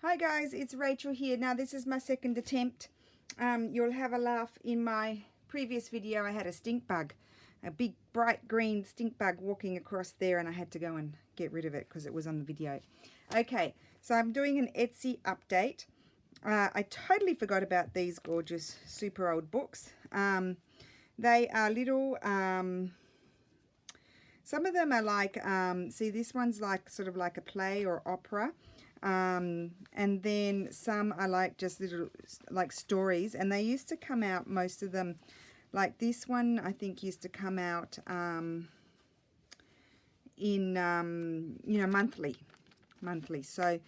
Hi guys, it's Rachel here. Now this is my second attempt. You'll have a laugh. In my previous video I had a stink bug, a big bright green stink bug walking across there, and I had to go and get rid of it because it was on the video. Okay, so I'm doing an Etsy update. I totally forgot about these gorgeous super old books. They are little, some of them are like, see, this one's like sort of like a play or opera. And then some are like just little like stories, and they used to come out, most of them, like this one I think used to come out in you know, monthly. So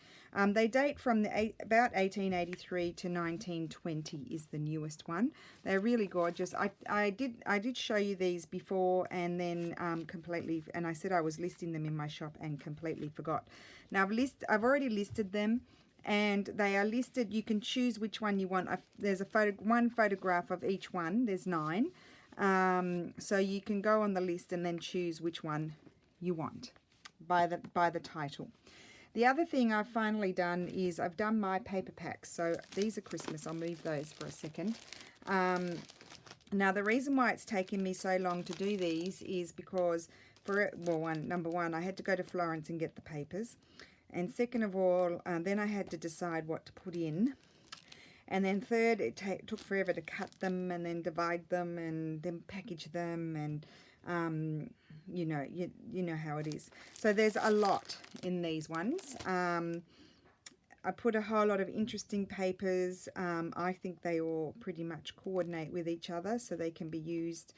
they date from about 1883 to 1920 is the newest one. They're really gorgeous. I did show you these before, and then completely, and I said I was listing them in my shop and completely forgot. Now I've already listed them, and they are listed. You can choose which one you want. There's one photograph of each one. There's 9, so you can go on the list and then choose which one you want by the title. The other thing I've finally done is I've done my paper packs. So these are Christmas. I'll move those for a second. Now the reason why it's taken me so long to do these is because, number one, I had to go to Florence and get the papers. And second of all, then I had to decide what to put in. And then third, it took forever to cut them and then divide them and then package them, and you know how it is. So there's a lot in these ones. I put a whole lot of interesting papers. I think they all pretty much coordinate with each other, so they can be used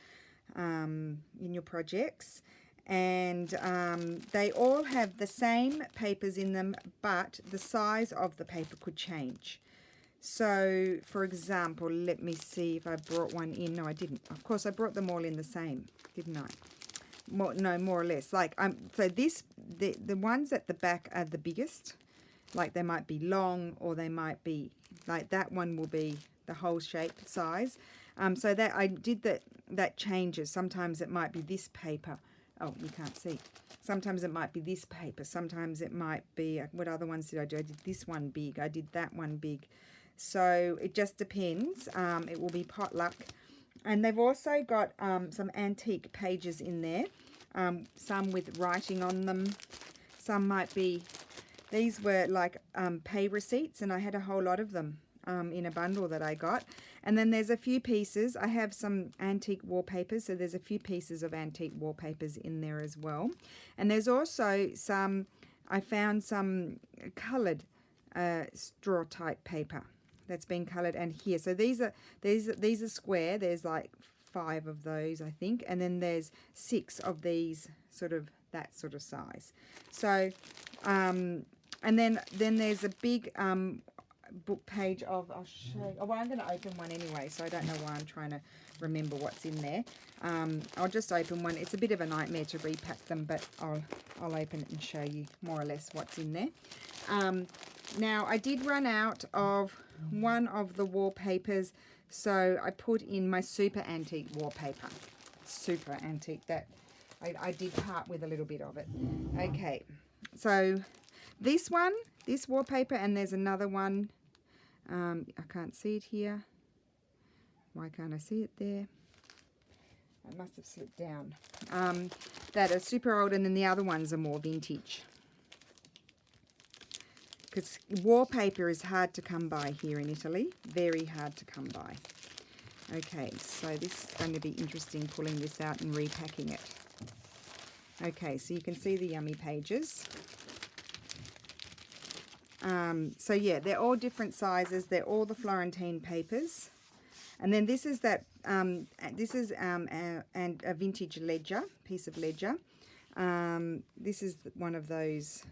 in your projects. And they all have the same papers in them, but the size of the paper could change. So, for example, let me see if I brought one in. No, I didn't. Of course, I brought them all in the same, didn't I? More or less. Like, so the ones at the back are the biggest. Like, they might be long, or they might be, like that one will be the whole shape size. So that I did that changes. Sometimes it might be this paper. Oh, you can't see. Sometimes it might be this paper. Sometimes it might be, what other ones did I do? I did this one big. I did that one big. So it just depends. It will be potluck. And they've also got some antique pages in there. Some with writing on them. Some might be, these were like pay receipts, and I had a whole lot of them in a bundle that I got. And then there's a few pieces. I have some antique wallpapers, so there's a few pieces of antique wallpapers in there as well. And there's also some, I found some coloured straw type paper that's been coloured, and here. So these are square. There's like 5 of those, I think, and then there's 6 of these, sort of that sort of size. So and then there's a big book page of, I'll show you. Oh, well, I'm going to open one anyway, so I don't know why I'm trying to remember what's in there. I'll just open one. It's a bit of a nightmare to repack them, but I'll open it and show you more or less what's in there. Now I did run out of one of the wallpapers, so I put in my super antique wallpaper. Super antique, that I did part with a little bit of it. Okay, so this one, this wallpaper, and there's another one. I can't see it here. Why can't I see it there? I must have slipped down. That are super old, and then the other ones are more vintage. Because wallpaper is hard to come by here in Italy. Very hard to come by. Okay, so this is going to be interesting, pulling this out and repacking it. Okay, so you can see the yummy pages. So yeah, they're all different sizes. They're all the Florentine papers. And then this is that, this is a vintage ledger, piece of ledger. This is one of those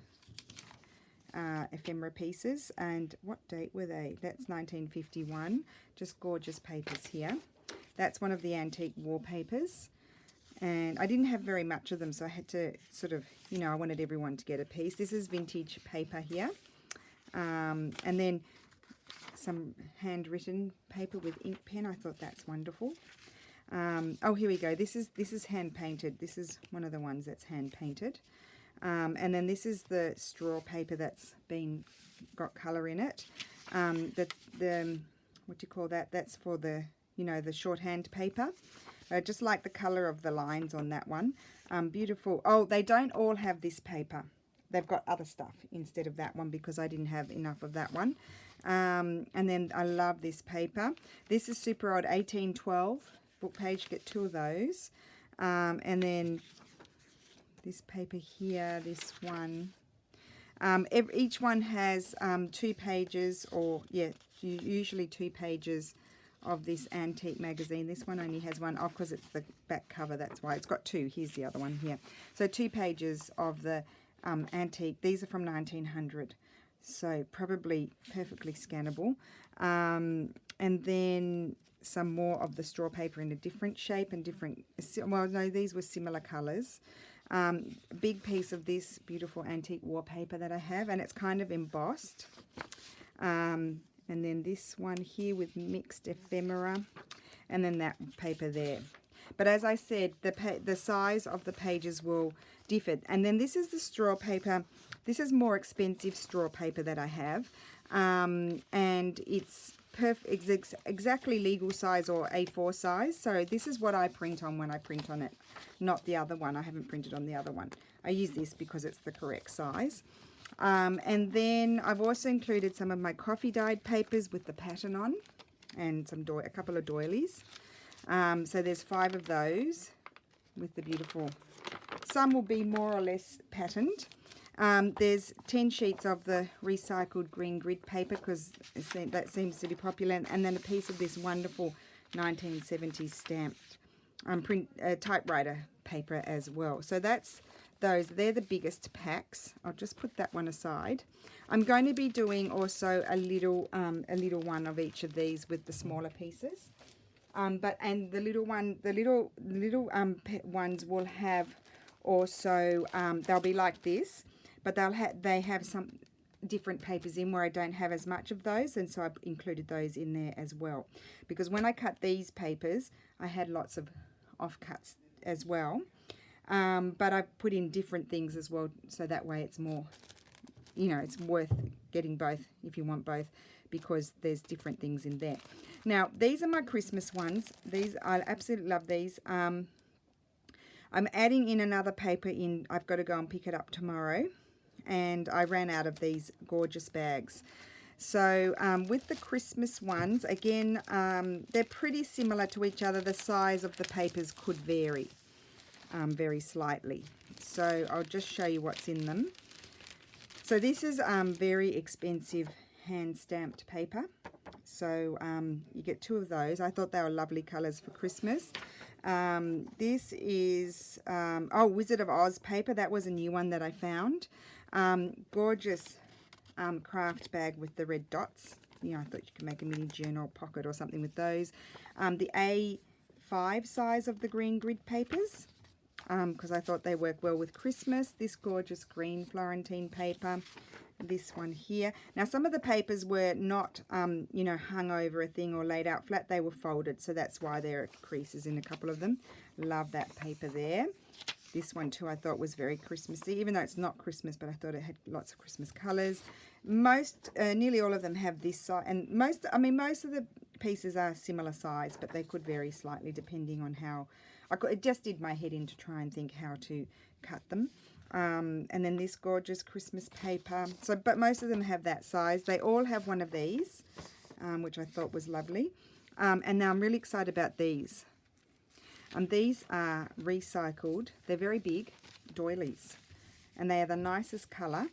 ephemera pieces. And what date were they? That's 1951. Just gorgeous papers here. That's one of the antique wallpapers. And I didn't have very much of them, so I had to sort of, you know, I wanted everyone to get a piece. This is vintage paper here. And then some handwritten paper with ink pen. I thought that's wonderful. Oh, here we go. This is hand painted. This is one of the ones that's hand painted. And then this is the straw paper that's got colour in it. The what do you call that? That's for the, you know, the shorthand paper. I just like the colour of the lines on that one. Beautiful. Oh, they don't all have this paper. They've got other stuff instead of that one because I didn't have enough of that one. And then I love this paper. This is super odd, 1812 book page. Get 2 of those. And then this paper here, this one. Each one has 2 pages, or yeah, usually 2 pages of this antique magazine. This one only has 1. Oh, because it's the back cover, that's why. It's got 2. Here's the other one here. So 2 pages of the antique. These are from 1900, so probably perfectly scannable. And then some more of the straw paper in a different shape and different, well, no, these were similar colours. Big piece of this beautiful antique wallpaper that I have, and it's kind of embossed. And then this one here with mixed ephemera, and then that paper there. But as I said, the size of the pages will differ. And then this is the straw paper. This is more expensive straw paper that I have, and it's exactly legal size, or A4 size. So this is what I print on when I print on it, not the other one. I haven't printed on the other one. I use this because it's the correct size. And then I've also included some of my coffee dyed papers with the pattern on, and a couple of doilies. So there's 5 of those with the beautiful. Some will be more or less patterned. There's 10 sheets of the recycled green grid paper because that seems to be popular, and then a piece of this wonderful 1970s stamped typewriter paper as well. So that's those. They're the biggest packs. I'll just put that one aside. I'm going to be doing also a little one of each of these with the smaller pieces. And the little ones will have also they'll be like this, but they have some different papers in where I don't have as much of those, and so I've included those in there as well, because when I cut these papers I had lots of offcuts as well, but I've put in different things as well, so that way it's more, you know, it's worth getting both if you want both, because there's different things in there. Now these are my Christmas ones. These, I absolutely love these. I'm adding in another paper in. I've got to go and pick it up tomorrow, and I ran out of these gorgeous bags. So with the Christmas ones, again, they're pretty similar to each other. The size of the papers could vary very slightly. So I'll just show you what's in them. So this is very expensive hand-stamped paper. So you get 2 of those. I thought they were lovely colours for Christmas. This is, Wizard of Oz paper. That was a new one that I found. Gorgeous craft bag with the red dots. You know, I thought you could make a mini journal pocket or something with those. The A5 size of the green grid papers, because I thought they work well with Christmas. This gorgeous green Florentine paper. This one here. Now some of the papers were not, you know, hung over a thing or laid out flat. They were folded, so that's why there are creases in a couple of them. Love that paper there. This one too I thought was very Christmassy, even though it's not Christmas, but I thought it had lots of Christmas colours. Nearly all of them have this size, and most of the pieces are similar size, but they could vary slightly depending on how. It just did my head in to try and think how to cut them. And then this gorgeous Christmas paper. So, but most of them have that size. They all have one of these, which I thought was lovely. And now I'm really excited about these. These are recycled. They're very big doilies, and they are the nicest colour.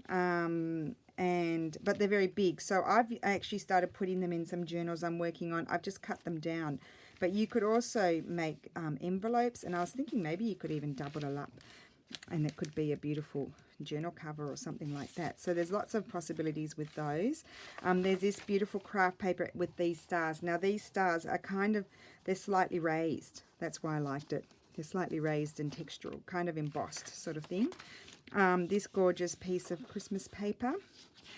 But they're very big. So I actually started putting them in some journals I'm working on. I've just cut them down. But you could also make envelopes, and I was thinking maybe you could even double it up, and it could be a beautiful journal cover or something like that. So there's lots of possibilities with those. There's this beautiful craft paper with these stars. Now these stars are they're slightly raised. That's why I liked it. They're slightly raised and textural, kind of embossed sort of thing. This gorgeous piece of Christmas paper.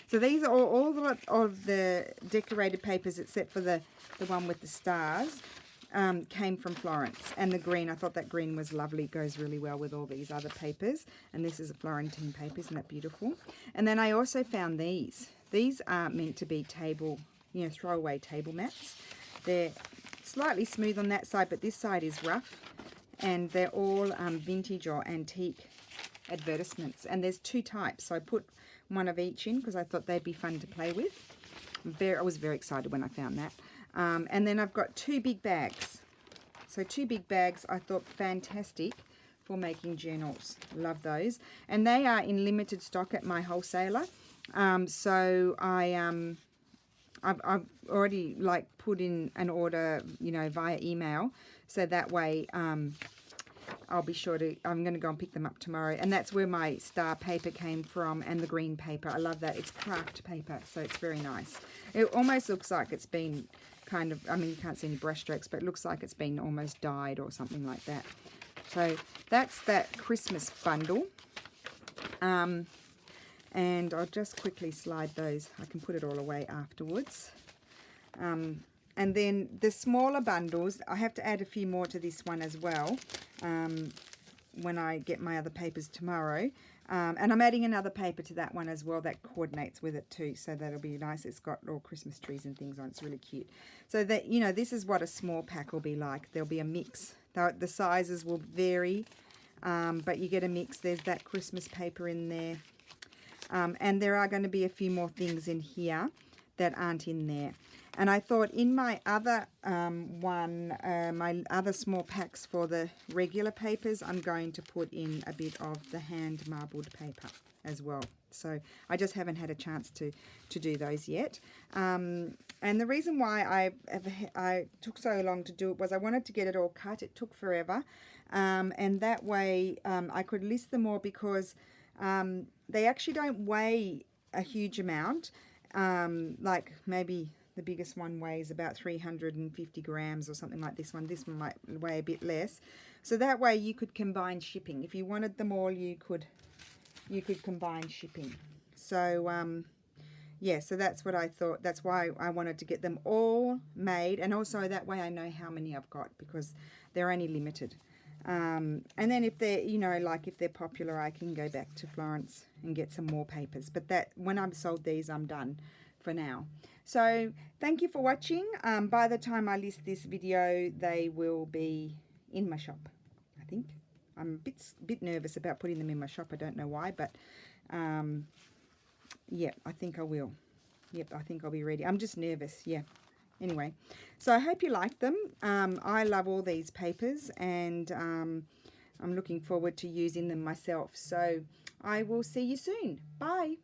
So these are all of the decorated papers except for the one with the stars. came from Florence. And the green, I thought that green was lovely. It goes really well with all these other papers. And this is a Florentine paper. Isn't that beautiful? And then I also found these. These are meant to be table, you know, throwaway table mats. They're slightly smooth on that side, but this side is rough. And they're all vintage or antique advertisements. And there's two types. So I put one of each in because I thought they'd be fun to play with. I was very excited when I found that. And then I've got two big bags. So two big bags I thought fantastic for making journals. Love those. And they are in limited stock at my wholesaler. So I've already like put in an order, you know, via email. So that way I'll be sure to, I'm going to go and pick them up tomorrow. And that's where my star paper came from, and the green paper. I love that. It's craft paper, so it's very nice. It almost looks like it's been kind of, I mean, you can't see any brush strokes, but it looks like it's been almost dyed or something like that. So that's that Christmas bundle. And I'll just quickly slide those. I can put it all away afterwards. And then the smaller bundles, I have to add a few more to this one as well when I get my other papers tomorrow. And I'm adding another paper to that one as well that coordinates with it too, so that'll be nice. It's got all Christmas trees and things on it. It's really cute. So that, you know, this is what a small pack will be like. There'll be a mix. The sizes will vary, but you get a mix. There's that Christmas paper in there. And there are going to be a few more things in here that aren't in there. And I thought in my other my other small packs for the regular papers, I'm going to put in a bit of the hand marbled paper as well. So I just haven't had a chance to do those yet. And the reason why I took so long to do it was I wanted to get it all cut. It took forever. And that way I could list them all because they actually don't weigh a huge amount. Like maybe the biggest one weighs about 350 grams or something like this one. This one might weigh a bit less. So that way you could combine shipping. If you wanted them all, you could combine shipping. So yeah, so that's what I thought. That's why I wanted to get them all made, and also that way I know how many I've got because they're only limited. And then if they're, you know, like if they're popular, I can go back to Florence and get some more papers. But that when I've sold these, I'm done for now. So thank you for watching. By the time I list this video, they will be in my shop, I think. I'm a bit nervous about putting them in my shop. I don't know why, but yeah, I think I will. Yep, I think I'll be ready. I'm just nervous, yeah. Anyway, so I hope you like them. I love all these papers, and I'm looking forward to using them myself. So I will see you soon. Bye.